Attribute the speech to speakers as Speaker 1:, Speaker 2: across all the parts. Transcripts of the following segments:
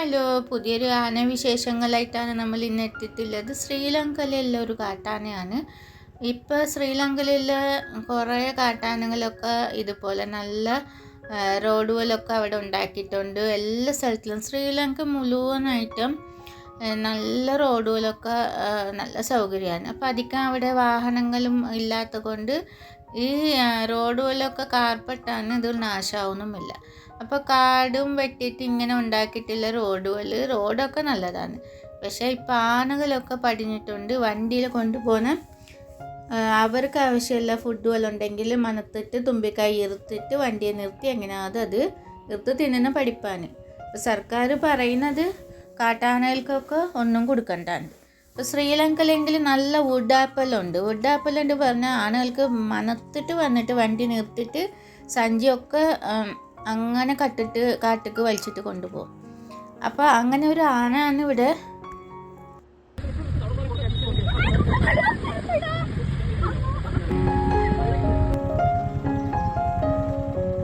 Speaker 1: Hello, പുതിയൊരു ആന വിശേഷങ്ങളായിട്ടാണ് നമ്മൾ ഇന്ന് എത്തിയിട്ടുള്ളത്. ശ്രീലങ്കയിലുള്ള ഒരു കാട്ടാനയാണ്. ഇപ്പോൾ ശ്രീലങ്കയിലുള്ള കുറേ കാട്ടാനകളൊക്കെ ഇതുപോലെ നല്ല റോഡുകളൊക്കെ അവിടെ ഉണ്ടാക്കിയിട്ടുണ്ട്. എല്ലാ സ്ഥലത്തിലും ശ്രീലങ്ക മുഴുവനായിട്ടും നല്ല റോഡുകളൊക്കെ നല്ല സൗകര്യമാണ്. അപ്പോൾ അധികം അവിടെ വാഹനങ്ങളും ഇല്ലാത്തത് കൊണ്ട് ഈ റോഡുകളൊക്കെ കാർപ്പെട്ടാണ്, ഇത് നാശമാവുന്നുമില്ല. അപ്പോൾ കാടും വെട്ടിയിട്ട് ഇങ്ങനെ ഉണ്ടാക്കിയിട്ടുള്ള റോഡൊക്കെ നല്ലതാണ്. പക്ഷേ ഇപ്പോൾ ആനകളൊക്കെ പടിഞ്ഞിട്ടുണ്ട്. വണ്ടിയിൽ കൊണ്ടുപോകുന്ന അവർക്ക് ആവശ്യമുള്ള ഫുഡുകളുണ്ടെങ്കിൽ മനത്തിട്ട് തുമ്പിക്കായി ഇറുത്തിട്ട് വണ്ടിയെ നിർത്തി എങ്ങനെയാകും അത് ഇറുത്ത് തിന്നുന്ന പഠിപ്പാൻ. അപ്പോൾ സർക്കാർ പറയുന്നത് കാട്ടാനകൾക്കൊക്കെ ഒന്നും കൊടുക്കണ്ടാണ്. ഇപ്പോൾ ശ്രീലങ്കയിലെങ്കിൽ നല്ല വുഡ് ആപ്പിൾ ഉണ്ട് പറഞ്ഞാൽ ആനകൾക്ക് മനത്തിട്ട് വന്നിട്ട് വണ്ടി നിർത്തിയിട്ട് സഞ്ചിയൊക്കെ അങ്ങനെ കാട്ടിക്ക് വലിച്ചിട്ട് കൊണ്ടുപോകും. അപ്പോൾ അങ്ങനെ ഒരു ആനയാണ് ഇവിടെ.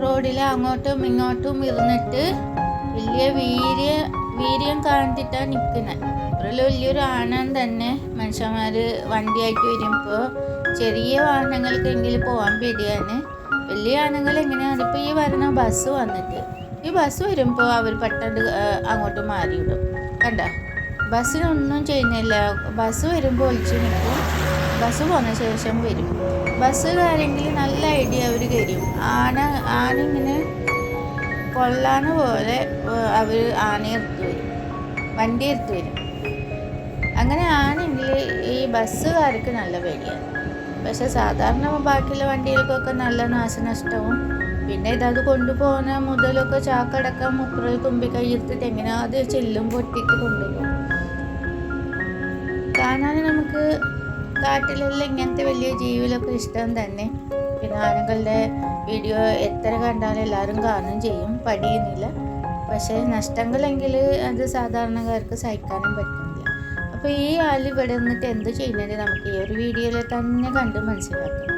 Speaker 1: റോഡിൽ അങ്ങോട്ടും ഇങ്ങോട്ടും ഇരുന്നിട്ട് വലിയ വീര്യം കാണിച്ചിട്ടാണ് നിൽക്കുന്നത്. വലിയൊരു ആന തന്നെ. മനുഷ്യന്മാർ വണ്ടിയായിട്ട് വരുമ്പോൾ ചെറിയ വാഹനങ്ങൾക്കെങ്കിലും പോകാൻ പേടിയാണ്. വലിയ ആനകൾ എങ്ങനെയാണ്? ഇപ്പോൾ ഈ വരുന്ന ബസ് വന്നിട്ട് ഈ ബസ് വരുമ്പോൾ അവർ പെട്ടെന്ന് അങ്ങോട്ട് മാറിയിടും. കണ്ട, ബസ്സിനൊന്നും ചെയ്യുന്നില്ല. ബസ് വരുമ്പോൾ ഒളിച്ച് നിൽക്കും. ബസ് പോന്ന ശേഷം വരും. ബസ്സുകാരെങ്കിൽ നല്ല ഐഡിയ അവർ തരും. ആന ഇങ്ങനെ കൊള്ളാന പോലെ അവർ വണ്ടി എടുത്തു വരും. അങ്ങനെ ആണെങ്കിൽ ഈ ബസ്സുകാർക്ക് നല്ല പേടിയാണ്. പക്ഷെ സാധാരണ ബാക്കിയുള്ള വണ്ടികൾക്കൊക്കെ നല്ല നാശനഷ്ടവും. പിന്നെ ഇതത് കൊണ്ടുപോകുന്ന മുതലൊക്കെ ചാക്കടക്കം മുപ്പുറ തുമ്പിക്കൈ എടുത്തിട്ട് എങ്ങനെയാ അത് ചെല്ലും പൊട്ടിയിട്ട് കൊണ്ടുപോകും. കാണാൻ നമുക്ക് കാട്ടിലെല്ലാം ഇങ്ങനത്തെ വലിയ ജീവികളൊക്കെ ഇഷ്ടം തന്നെ. പിന്നെ ആനകളുടെ വീഡിയോ എത്ര കണ്ടാലും എല്ലാവരും കാണുകയും ചെയ്യും, പഠിക്കുന്നില്ല. പക്ഷേ നഷ്ടങ്ങളെങ്കിൽ അത് സാധാരണക്കാർക്ക് സഹിക്കാനും പറ്റുന്നില്ല. അപ്പോൾ ഈ ആൾ ഇവിടെ നിന്നിട്ട് എന്ത് ചെയ്യുന്നത് നമുക്ക് ഈ ഒരു വീഡിയോയിൽ തന്നെ കണ്ട് മനസ്സിലാക്കാം.